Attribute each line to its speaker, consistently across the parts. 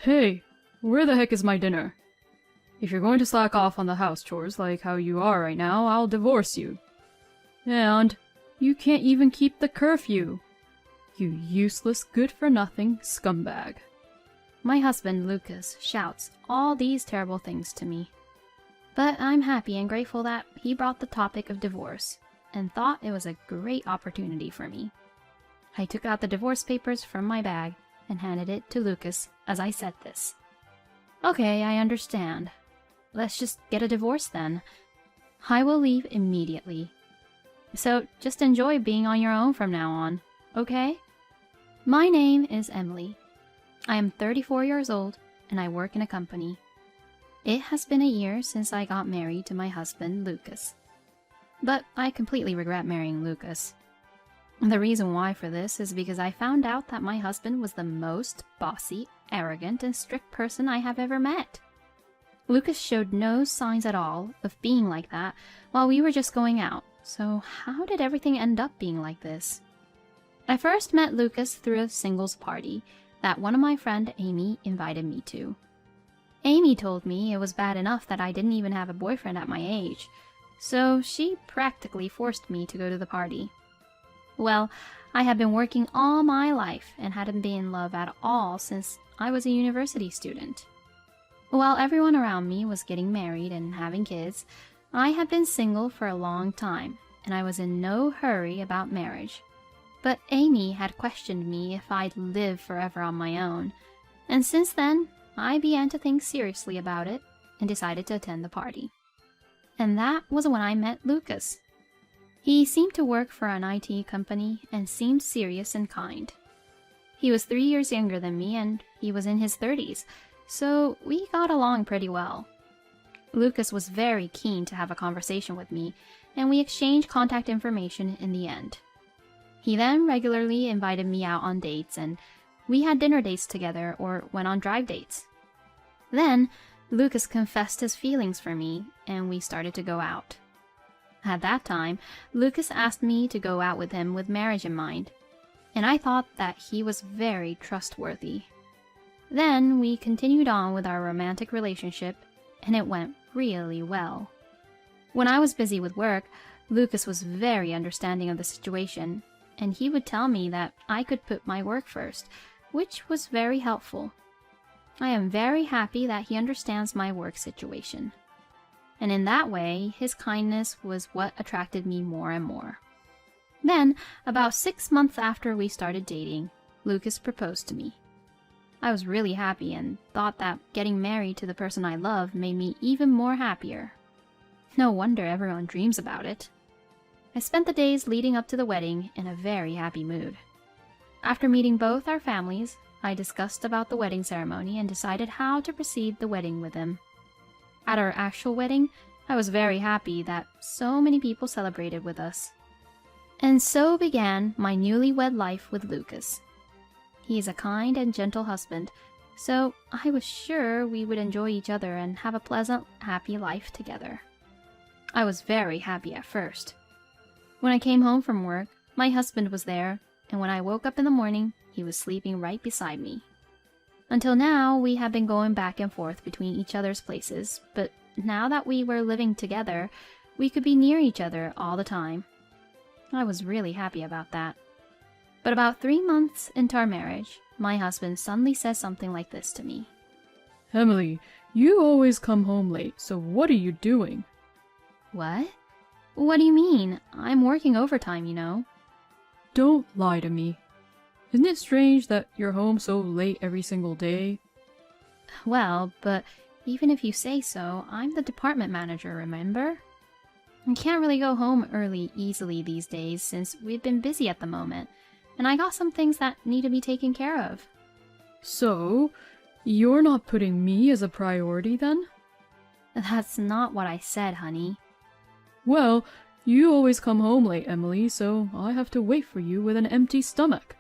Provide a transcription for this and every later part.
Speaker 1: Hey, where the heck is my dinner? If you're going to slack off on the house chores like how you are right now, I'll divorce you. And you can't even keep the curfew. You useless, good-for-nothing scumbag.
Speaker 2: My husband, Lucas, shouts all these terrible things to me. But I'm happy and grateful that he brought the topic of divorce, and thought it was a great opportunity for me. I took out the divorce papers from my bag and handed it to Lucas as I said this. Okay, I understand. Let's just get a divorce then. I will leave immediately. So just enjoy being on your own from now on, okay? My name is Emily. I am 34 years old and I work in a company. It has been a year since I got married to my husband, Lucas. But I completely regret marrying Lucas. The reason why for this is because I found out that my husband was the most bossy, arrogant, and strict person I have ever met. Lucas showed no signs at all of being like that while we were just going out, so how did everything end up being like this? I first met Lucas through a singles party that one of my friend Amy invited me to. Amy told me it was bad enough that I didn't even have a boyfriend at my age, so she practically forced me to go to the party. Well, I had been working all my life and hadn't been in love at all since I was a university student. While everyone around me was getting married and having kids, I had been single for a long time, and I was in no hurry about marriage. But Amy had questioned me if I'd live forever on my own, and since then, I began to think seriously about it and decided to attend the party. And that was when I met Lucas. He seemed to work for an IT company and seemed serious and kind. He was 3 years younger than me and he was in his 30s, so we got along pretty well. Lucas was very keen to have a conversation with me, and we exchanged contact information in the end. He then regularly invited me out on dates, and we had dinner dates together or went on drive dates. Then, Lucas confessed his feelings for me, and we started to go out. At that time, Lucas asked me to go out with him with marriage in mind, and I thought that he was very trustworthy. Then we continued on with our romantic relationship, and it went really well. When I was busy with work, Lucas was very understanding of the situation, and he would tell me that I could put my work first, which was very helpful. I am very happy that he understands my work situation. And in that way, his kindness was what attracted me more and more. Then, about 6 months after we started dating, Lucas proposed to me. I was really happy and thought that getting married to the person I love made me even more happier. No wonder everyone dreams about it. I spent the days leading up to the wedding in a very happy mood. After meeting both our families, I discussed about the wedding ceremony and decided how to proceed the wedding with him. At our actual wedding, I was very happy that so many people celebrated with us. And so began my newlywed life with Lucas. He is a kind and gentle husband, so I was sure we would enjoy each other and have a pleasant, happy life together. I was very happy at first. When I came home from work, my husband was there, and when I woke up in the morning, he was sleeping right beside me. Until now, we had been going back and forth between each other's places, but now that we were living together, we could be near each other all the time. I was really happy about that. But about 3 months into our marriage, my husband suddenly says something like this to me.
Speaker 1: Emily, you always come home late, so what are you doing?
Speaker 2: What? What do you mean? I'm working overtime, you know.
Speaker 1: Don't lie to me. Isn't it strange that you're home so late every single day?
Speaker 2: Well, but even if you say so, I'm the department manager, remember? I can't really go home early easily these days since we've been busy at the moment, and I got some things that need to be taken care of.
Speaker 1: So, you're not putting me as a priority then?
Speaker 2: That's not what I said, honey.
Speaker 1: Well, you always come home late, Emily, so I have to wait for you with an empty stomach.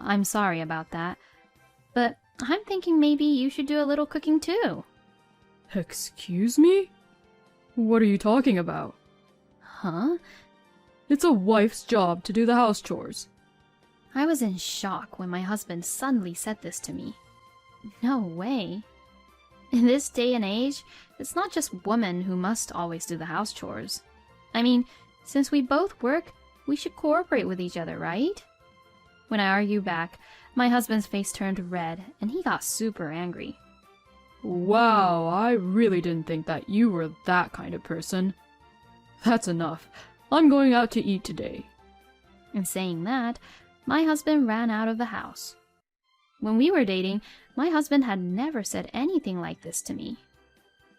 Speaker 2: I'm sorry about that, but I'm thinking maybe you should do a little cooking too.
Speaker 1: Excuse me? What are you talking about?
Speaker 2: Huh?
Speaker 1: It's a wife's job to do the house chores.
Speaker 2: I was in shock when my husband suddenly said this to me. No way. In this day and age, it's not just women who must always do the house chores. I mean, since we both work, we should cooperate with each other, right? When I argued back, my husband's face turned red, and he got super angry.
Speaker 1: Wow, I really didn't think that you were that kind of person. That's enough. I'm going out to eat today.
Speaker 2: And saying that, my husband ran out of the house. When we were dating, my husband had never said anything like this to me.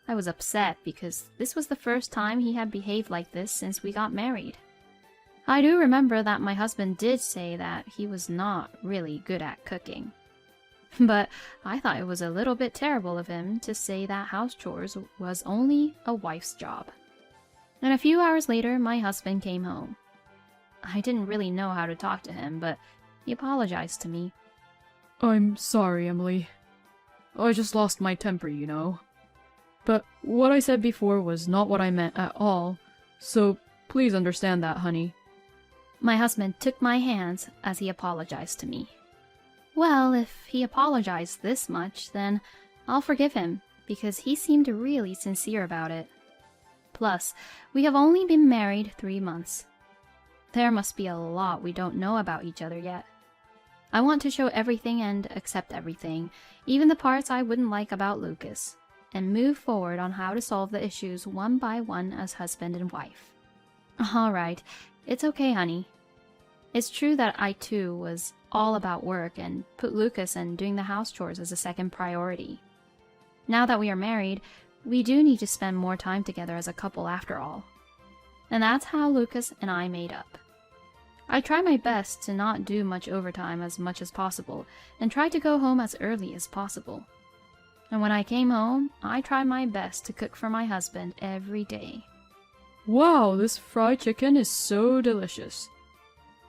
Speaker 2: I was upset because this was the first time he had behaved like this since we got married. I do remember that my husband did say that he was not really good at cooking. But I thought it was a little bit terrible of him to say that house chores was only a wife's job. And a few hours later, my husband came home. I didn't really know how to talk to him, but he apologized to me.
Speaker 1: I'm sorry, Emily. I just lost my temper, you know. But what I said before was not what I meant at all, so please understand that, honey.
Speaker 2: My husband took my hands as he apologized to me. Well, if he apologized this much, then I'll forgive him, because he seemed really sincere about it. Plus, we have only been married 3 months. There must be a lot we don't know about each other yet. I want to show everything and accept everything, even the parts I wouldn't like about Lucas, and move forward on how to solve the issues one by one as husband and wife. Alright, it's okay, honey. It's true that I too was all about work and put Lucas and doing the house chores as a second priority. Now that we are married, we do need to spend more time together as a couple after all. And that's how Lucas and I made up. I try my best to not do much overtime as much as possible, and try to go home as early as possible. And when I came home, I tried my best to cook for my husband every day.
Speaker 1: Wow, this fried chicken is so delicious.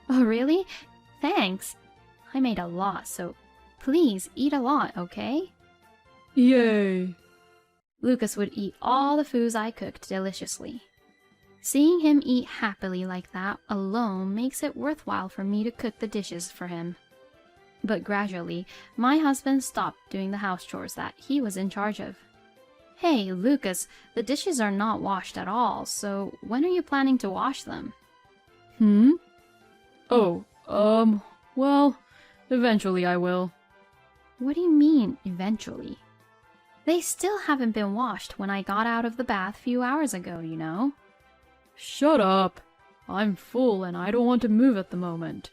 Speaker 2: Oh, really? Thanks. I made a lot, so please eat a lot, okay?
Speaker 1: Yay.
Speaker 2: Lucas would eat all the foods I cooked deliciously. Seeing him eat happily like that alone makes it worthwhile for me to cook the dishes for him. But gradually, my husband stopped doing the house chores that he was in charge of. Hey, Lucas, the dishes are not washed at all, so when are you planning to wash them?
Speaker 1: Oh, well, eventually I will.
Speaker 2: What do you mean, eventually? They still haven't been washed when I got out of the bath a few hours ago, you know?
Speaker 1: Shut up. I'm full and I don't want to move at the moment.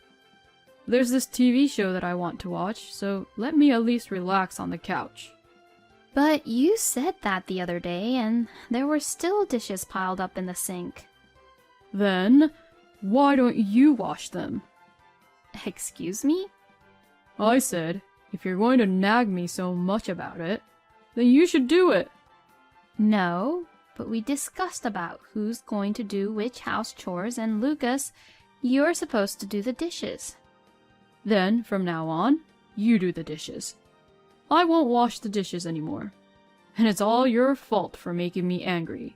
Speaker 1: There's this TV show that I want to watch, so let me at least relax on the couch.
Speaker 2: But you said that the other day, and there were still dishes piled up in the sink.
Speaker 1: Then, why don't you wash them?
Speaker 2: Excuse me?
Speaker 1: I said, if you're going to nag me so much about it, then you should do it.
Speaker 2: No, but we discussed about who's going to do which house chores, and Lucas, you're supposed to do the dishes.
Speaker 1: Then, from now on, you do the dishes. I won't wash the dishes anymore. And it's all your fault for making me angry.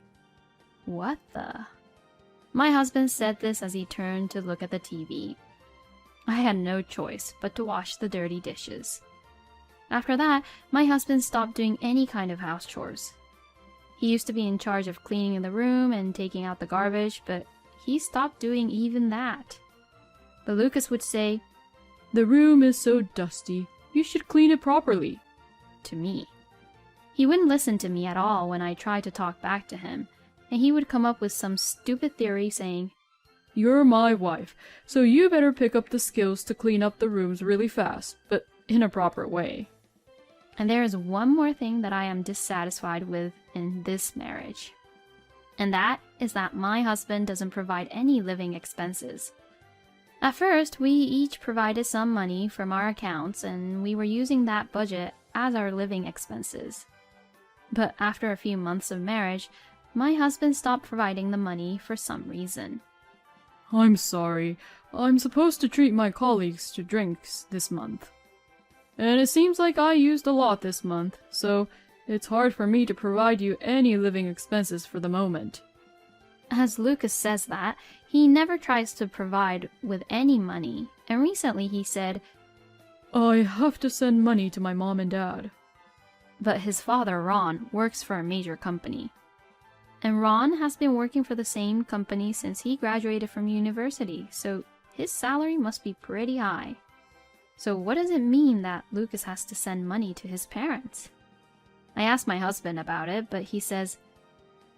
Speaker 2: What the? My husband said this as he turned to look at the TV. I had no choice but to wash the dirty dishes. After that, my husband stopped doing any kind of house chores. He used to be in charge of cleaning the room and taking out the garbage, but he stopped doing even that. But Lucas would say,
Speaker 1: "The room is so dusty. You should clean it properly,"
Speaker 2: to me. He wouldn't listen to me at all when I tried to talk back to him, and he would come up with some stupid theory saying,
Speaker 1: "You're my wife, so you better pick up the skills to clean up the rooms really fast, but in a proper way."
Speaker 2: And there is one more thing that I am dissatisfied with in this marriage. And that is that my husband doesn't provide any living expenses. At first, we each provided some money from our accounts, and we were using that budget as our living expenses. But after a few months of marriage, my husband stopped providing the money for some reason.
Speaker 1: I'm sorry. I'm supposed to treat my colleagues to drinks this month. And it seems like I used a lot this month, so it's hard for me to provide you any living expenses for the moment.
Speaker 2: As Lucas says that, he never tries to provide with any money, and recently he said,
Speaker 1: I have to send money to my mom and dad.
Speaker 2: But his father, Ron, works for a major company. And Ron has been working for the same company since he graduated from university, so his salary must be pretty high. So what does it mean that Lucas has to send money to his parents? I asked my husband about it, but he says,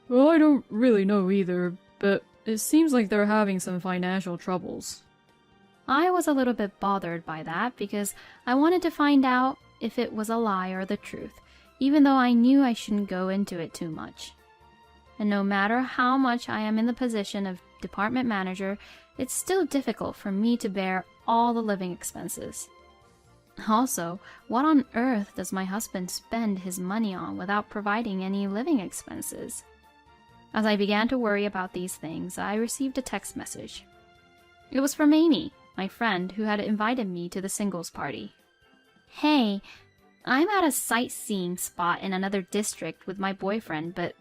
Speaker 1: Well, I don't really know either, but it seems like they're having some financial troubles.
Speaker 2: I was a little bit bothered by that because I wanted to find out if it was a lie or the truth, even though I knew I shouldn't go into it too much. And no matter how much I am in the position of department manager, it's still difficult for me to bear all the living expenses. Also, what on earth does my husband spend his money on without providing any living expenses? As I began to worry about these things, I received a text message. It was from Amy, my friend who had invited me to the singles party. Hey, I'm at a sightseeing spot in another district with my boyfriend, but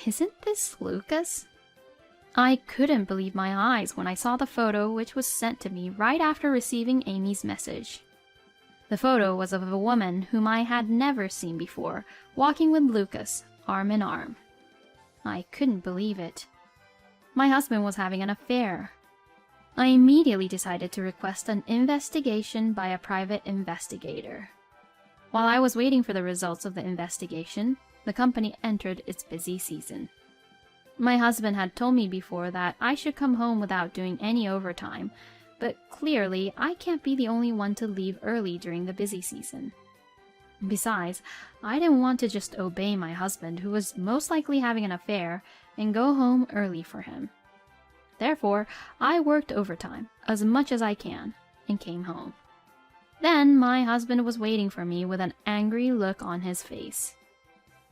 Speaker 2: isn't this Lucas? I couldn't believe my eyes when I saw the photo which was sent to me right after receiving Amy's message. The photo was of a woman whom I had never seen before, walking with Lucas, arm in arm. I couldn't believe it. My husband was having an affair. I immediately decided to request an investigation by a private investigator. While I was waiting for the results of the investigation, the company entered its busy season. My husband had told me before that I should come home without doing any overtime, but clearly I can't be the only one to leave early during the busy season. Besides, I didn't want to just obey my husband, who was most likely having an affair, and go home early for him. Therefore, I worked overtime, as much as I can, and came home. Then my husband was waiting for me with an angry look on his face.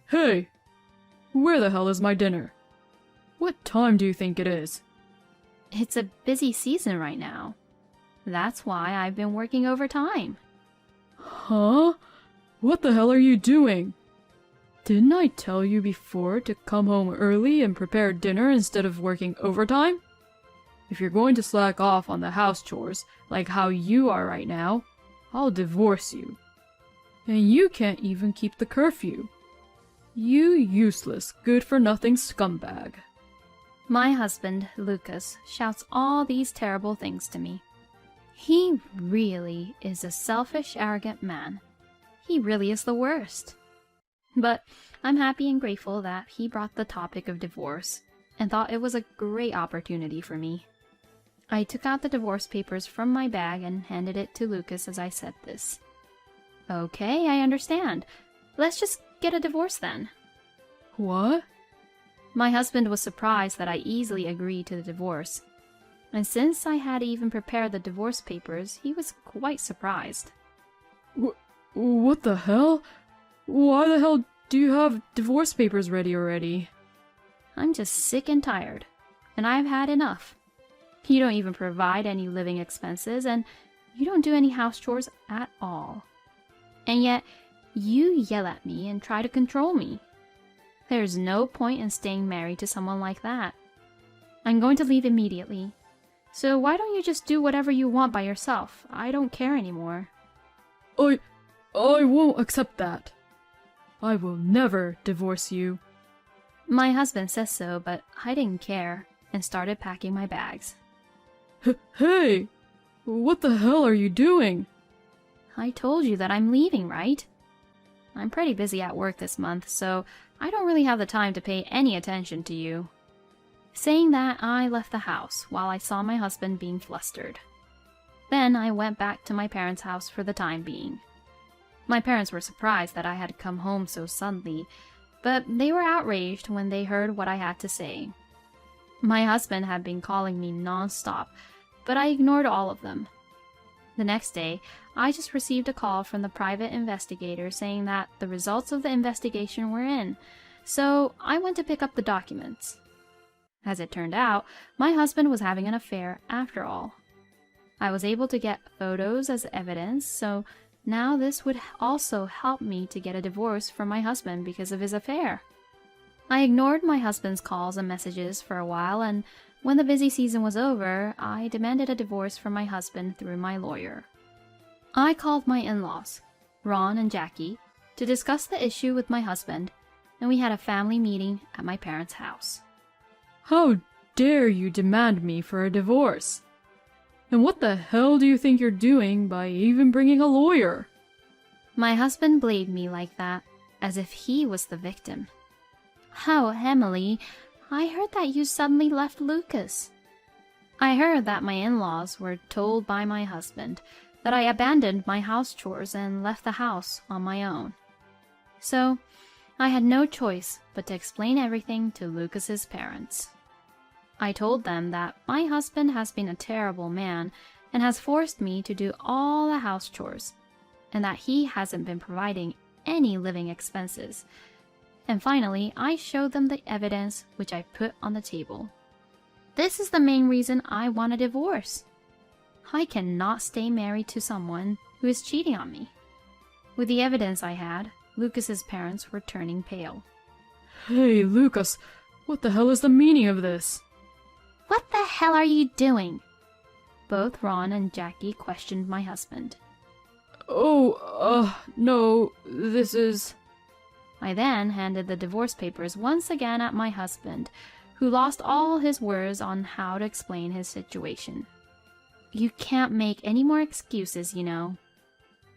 Speaker 1: Hey! Where the hell is my dinner? What time do you think it is?
Speaker 2: It's a busy season right now. That's why I've been working overtime.
Speaker 1: Huh? What the hell are you doing? Didn't I tell you before to come home early and prepare dinner instead of working overtime? If you're going to slack off on the house chores, like how you are right now, I'll divorce you. And you can't even keep the curfew. You useless, good-for-nothing scumbag.
Speaker 2: My husband, Lucas, shouts all these terrible things to me. He really is a selfish, arrogant man. He really is the worst. But I'm happy and grateful that he brought the topic of divorce and thought it was a great opportunity for me. I took out the divorce papers from my bag and handed it to Lucas as I said this. Okay, I understand. Let's just get a divorce then.
Speaker 1: What?
Speaker 2: My husband was surprised that I easily agreed to the divorce. And since I had even prepared the divorce papers, he was quite surprised.
Speaker 1: What the hell? Why the hell do you have divorce papers ready already?
Speaker 2: I'm just sick and tired, and I've had enough. You don't even provide any living expenses, and you don't do any house chores at all. And yet, you yell at me and try to control me. There's no point in staying married to someone like that. I'm going to leave immediately. So why don't you just do whatever you want by yourself? I don't care anymore.
Speaker 1: I won't accept that. I will never divorce you.
Speaker 2: My husband says so, but I didn't care and started packing my bags.
Speaker 1: Hey! What the hell are you doing?
Speaker 2: I told you that I'm leaving, right? I'm pretty busy at work this month, so I don't really have the time to pay any attention to you. Saying that, I left the house while I saw my husband being flustered. Then I went back to my parents' house for the time being. My parents were surprised that I had come home so suddenly, but they were outraged when they heard what I had to say. My husband had been calling me non-stop, but I ignored all of them. The next day, I just received a call from the private investigator saying that the results of the investigation were in, so I went to pick up the documents. As it turned out, my husband was having an affair after all. I was able to get photos as evidence, so now this would also help me to get a divorce from my husband because of his affair. I ignored my husband's calls and messages for a while, and when the busy season was over, I demanded a divorce from my husband through my lawyer. I called my in-laws, Ron and Jackie, to discuss the issue with my husband, and we had a family meeting at my parents' house.
Speaker 1: How dare you demand me for a divorce? And what the hell do you think you're doing by even bringing a lawyer?
Speaker 2: My husband blamed me like that, as if he was the victim. "Oh, Emily, I heard that you suddenly left Lucas." I heard that my in-laws were told by my husband that I abandoned my house chores and left the house on my own. So, I had no choice but to explain everything to Lucas's parents. I told them that my husband has been a terrible man and has forced me to do all the house chores, and that he hasn't been providing any living expenses. And finally, I showed them the evidence which I put on the table. This is the main reason I want a divorce. I cannot stay married to someone who is cheating on me. With the evidence I had, Lucas's parents were turning pale.
Speaker 1: Hey, Lucas, what the hell is the meaning of this?
Speaker 2: "What the hell are you doing?" Both Ron and Jackie questioned my husband.
Speaker 1: No, this is...
Speaker 2: I then handed the divorce papers once again at my husband, who lost all his words on how to explain his situation. "You can't make any more excuses, you know.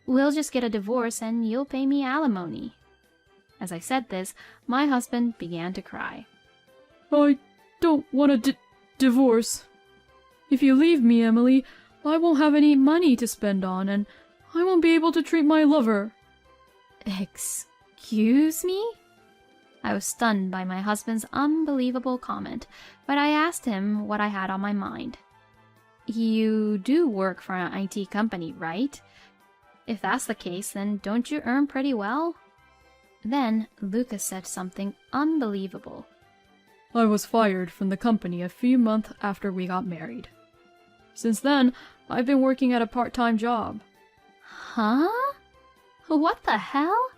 Speaker 2: We'll just get a divorce and you'll pay me alimony." As I said this, my husband began to cry.
Speaker 1: I don't want a divorce. If you leave me, Emily, I won't have any money to spend on, and I won't be able to treat my lover.
Speaker 2: Excuse me? I was stunned by my husband's unbelievable comment, but I asked him what I had on my mind. "You do work for an IT company, right? If that's the case, then don't you earn pretty well?" Then Lucas said something unbelievable.
Speaker 1: I was fired from the company a few months after we got married. Since then, I've been working at a part-time job.
Speaker 2: Huh? What the hell?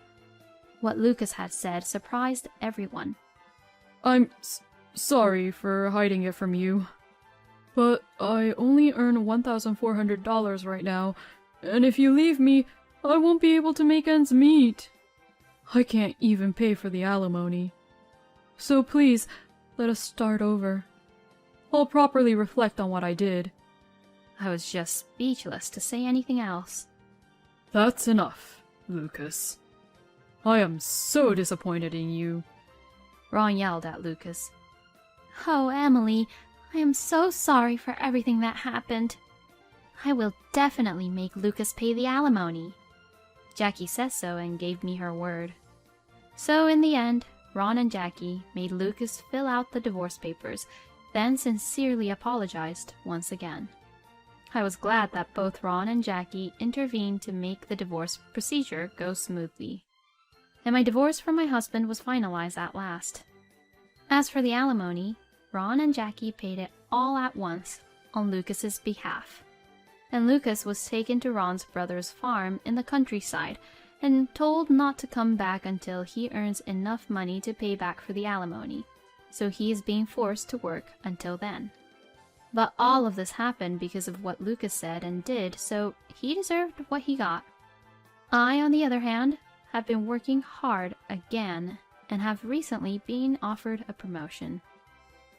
Speaker 2: What Lucas had said surprised everyone.
Speaker 1: I'm sorry for hiding it from you, but I only earn $1,400 right now, and if you leave me, I won't be able to make ends meet. I can't even pay for the alimony. So please, let us start over. I'll properly reflect on what I did.
Speaker 2: I was just speechless to say anything else.
Speaker 1: That's enough, Lucas. I am so disappointed in you.
Speaker 2: Ron yelled at Lucas. "Oh, Emily, I am so sorry for everything that happened. I will definitely make Lucas pay the alimony." Jackie says so and gave me her word. So in the end, Ron and Jackie made Lucas fill out the divorce papers, then sincerely apologized once again. I was glad that both Ron and Jackie intervened to make the divorce procedure go smoothly. And my divorce from my husband was finalized at last. As for the alimony, Ron and Jackie paid it all at once on Lucas's behalf. And Lucas was taken to Ron's brother's farm in the countryside and told not to come back until he earns enough money to pay back for the alimony, so he is being forced to work until then. But all of this happened because of what Lucas said and did, so he deserved what he got. I, on the other hand, have been working hard again and have recently been offered a promotion.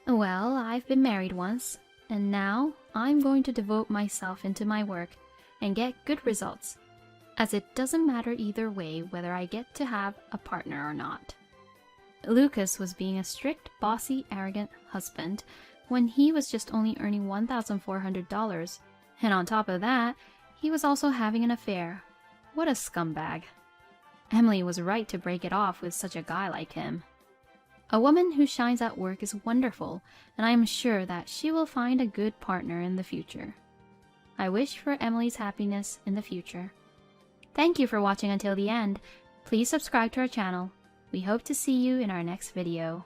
Speaker 2: Well, I've been married once, and now I'm going to devote myself into my work and get good results, as it doesn't matter either way whether I get to have a partner or not. Lucas was being a strict, bossy, arrogant husband when he was just only earning $1,400, and on top of that, he was also having an affair. What a scumbag. Emily was right to break it off with such a guy like him. A woman who shines at work is wonderful, and I am sure that she will find a good partner in the future. I wish for Emily's happiness in the future. Thank you for watching until the end. Please subscribe to our channel. We hope to see you in our next video.